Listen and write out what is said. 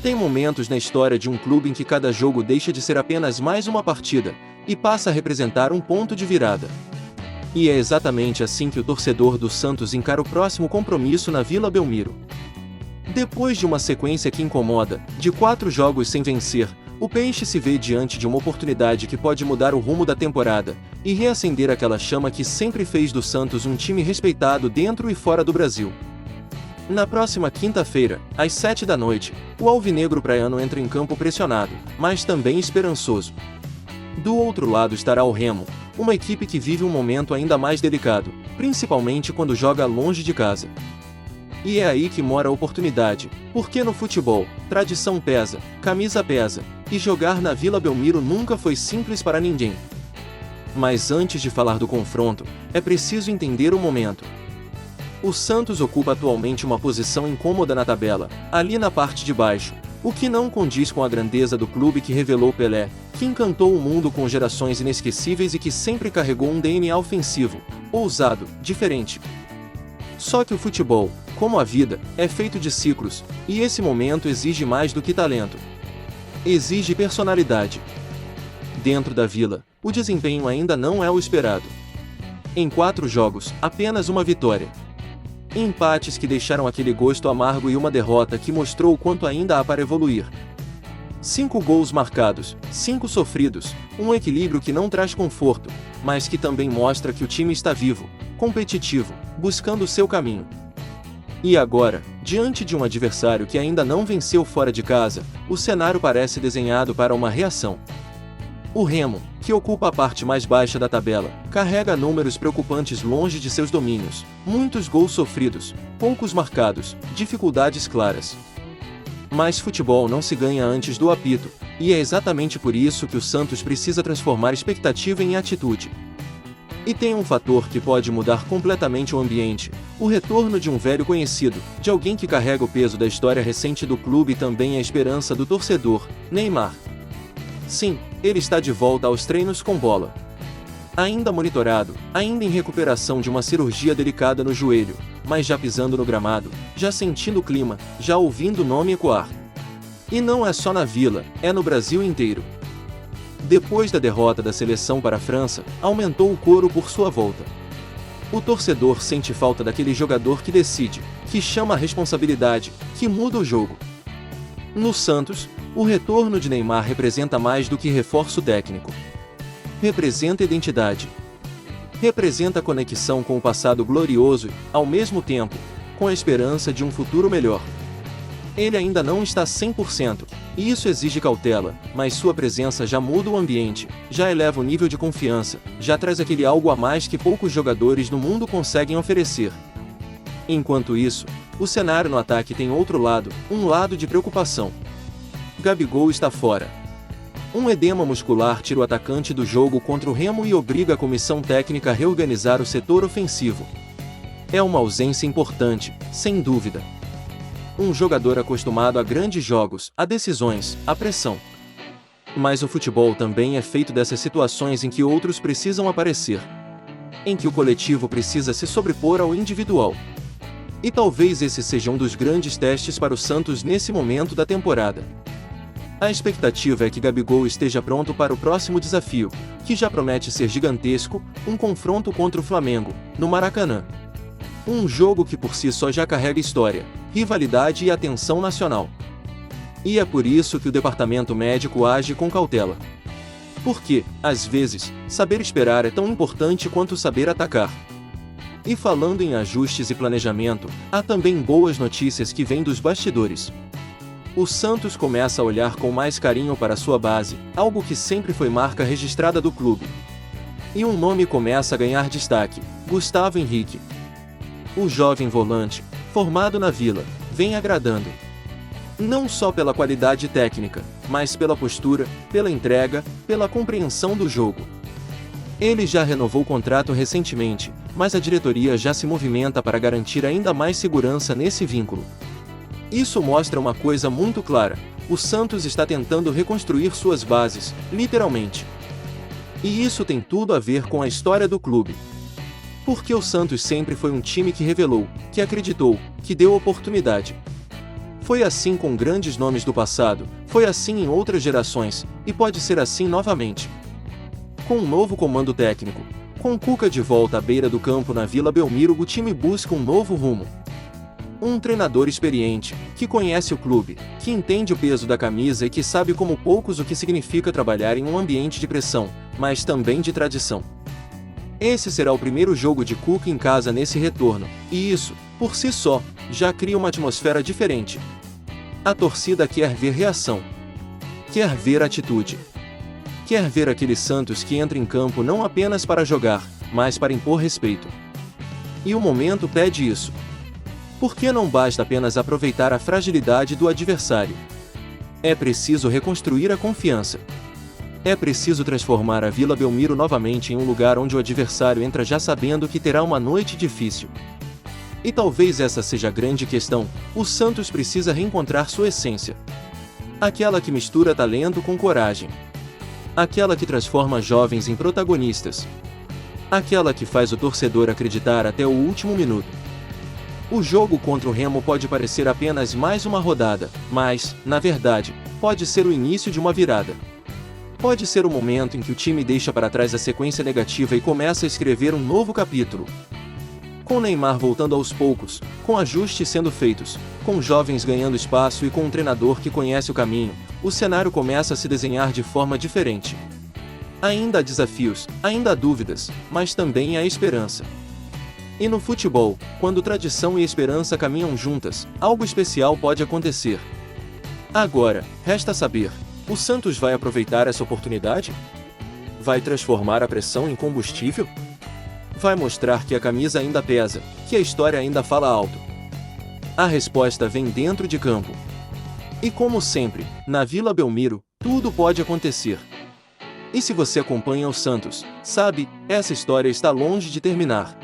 Tem momentos na história de um clube em que cada jogo deixa de ser apenas mais uma partida e passa a representar um ponto de virada. E é exatamente assim que o torcedor do Santos encara o próximo compromisso na Vila Belmiro. Depois de uma sequência que incomoda, de 4 jogos sem vencer, o Peixe se vê diante de uma oportunidade que pode mudar o rumo da temporada e reacender aquela chama que sempre fez do Santos um time respeitado dentro e fora do Brasil. Na próxima quinta-feira, às 7 da noite, o alvinegro praiano entra em campo pressionado, mas também esperançoso. Do outro lado estará o Remo, uma equipe que vive um momento ainda mais delicado, principalmente quando joga longe de casa. E é aí que mora a oportunidade, porque no futebol, tradição pesa, camisa pesa, e jogar na Vila Belmiro nunca foi simples para ninguém. Mas antes de falar do confronto, é preciso entender o momento. O Santos ocupa atualmente uma posição incômoda na tabela, ali na parte de baixo, o que não condiz com a grandeza do clube que revelou Pelé, que encantou o mundo com gerações inesquecíveis e que sempre carregou um DNA ofensivo, ousado, diferente. Só que o futebol, como a vida, é feito de ciclos, e esse momento exige mais do que talento. Exige personalidade. Dentro da Vila, o desempenho ainda não é o esperado. Em 4 jogos, apenas uma vitória. Empates que deixaram aquele gosto amargo e uma derrota que mostrou o quanto ainda há para evoluir. 5 gols marcados, 5 sofridos, um equilíbrio que não traz conforto, mas que também mostra que o time está vivo, competitivo, buscando o seu caminho. E agora, diante de um adversário que ainda não venceu fora de casa, o cenário parece desenhado para uma reação. O Remo, que ocupa a parte mais baixa da tabela, carrega números preocupantes longe de seus domínios, muitos gols sofridos, poucos marcados, dificuldades claras. Mas futebol não se ganha antes do apito, e é exatamente por isso que o Santos precisa transformar expectativa em atitude. E tem um fator que pode mudar completamente o ambiente: o retorno de um velho conhecido, de alguém que carrega o peso da história recente do clube e também a esperança do torcedor, Neymar. Sim, ele está de volta aos treinos com bola. Ainda monitorado, ainda em recuperação de uma cirurgia delicada no joelho, mas já pisando no gramado, já sentindo o clima, já ouvindo o nome ecoar. E não é só na Vila, é no Brasil inteiro. Depois da derrota da seleção para a França, aumentou o coro por sua volta. O torcedor sente falta daquele jogador que decide, que chama a responsabilidade, que muda o jogo. No Santos, o retorno de Neymar representa mais do que reforço técnico. Representa identidade. Representa conexão com o passado glorioso e, ao mesmo tempo, com a esperança de um futuro melhor. Ele ainda não está 100%, e isso exige cautela, mas sua presença já muda o ambiente, já eleva o nível de confiança, já traz aquele algo a mais que poucos jogadores no mundo conseguem oferecer. Enquanto isso, o cenário no ataque tem outro lado, um lado de preocupação. Gabigol está fora. Um edema muscular tira o atacante do jogo contra o Remo e obriga a comissão técnica a reorganizar o setor ofensivo. É uma ausência importante, sem dúvida. Um jogador acostumado a grandes jogos, a decisões, a pressão. Mas o futebol também é feito dessas situações em que outros precisam aparecer. Em que o coletivo precisa se sobrepor ao individual. E talvez esse seja um dos grandes testes para o Santos nesse momento da temporada. A expectativa é que Gabigol esteja pronto para o próximo desafio, que já promete ser gigantesco, um confronto contra o Flamengo, no Maracanã. Um jogo que por si só já carrega história, rivalidade e atenção nacional. E é por isso que o departamento médico age com cautela. Porque, às vezes, saber esperar é tão importante quanto saber atacar. E falando em ajustes e planejamento, há também boas notícias que vêm dos bastidores. O Santos começa a olhar com mais carinho para sua base, algo que sempre foi marca registrada do clube. E um nome começa a ganhar destaque: Gustavo Henrique. O jovem volante, formado na Vila, vem agradando. Não só pela qualidade técnica, mas pela postura, pela entrega, pela compreensão do jogo. Ele já renovou o contrato recentemente, mas a diretoria já se movimenta para garantir ainda mais segurança nesse vínculo. Isso mostra uma coisa muito clara: o Santos está tentando reconstruir suas bases, literalmente. E isso tem tudo a ver com a história do clube. Porque o Santos sempre foi um time que revelou, que acreditou, que deu oportunidade. Foi assim com grandes nomes do passado, foi assim em outras gerações, e pode ser assim novamente. Com um novo comando técnico, com Cuca de volta à beira do campo na Vila Belmiro, o time busca um novo rumo. Um treinador experiente, que conhece o clube, que entende o peso da camisa e que sabe como poucos o que significa trabalhar em um ambiente de pressão, mas também de tradição. Esse será o primeiro jogo de Cuca em casa nesse retorno, e isso, por si só, já cria uma atmosfera diferente. A torcida quer ver reação. Quer ver atitude. Quer ver aquele Santos que entra em campo não apenas para jogar, mas para impor respeito. E o momento pede isso. Porque não basta apenas aproveitar a fragilidade do adversário. É preciso reconstruir a confiança. É preciso transformar a Vila Belmiro novamente em um lugar onde o adversário entra já sabendo que terá uma noite difícil. E talvez essa seja a grande questão: o Santos precisa reencontrar sua essência. Aquela que mistura talento com coragem. Aquela que transforma jovens em protagonistas. Aquela que faz o torcedor acreditar até o último minuto. O jogo contra o Remo pode parecer apenas mais uma rodada, mas, na verdade, pode ser o início de uma virada. Pode ser o momento em que o time deixa para trás a sequência negativa e começa a escrever um novo capítulo. Com Neymar voltando aos poucos, com ajustes sendo feitos, com jovens ganhando espaço e com um treinador que conhece o caminho, o cenário começa a se desenhar de forma diferente. Ainda há desafios, ainda há dúvidas, mas também há esperança. E no futebol, quando tradição e esperança caminham juntas, algo especial pode acontecer. Agora, resta saber: o Santos vai aproveitar essa oportunidade? Vai transformar a pressão em combustível? Vai mostrar que a camisa ainda pesa, que a história ainda fala alto? A resposta vem dentro de campo. E como sempre, na Vila Belmiro, tudo pode acontecer. E se você acompanha o Santos, sabe, essa história está longe de terminar.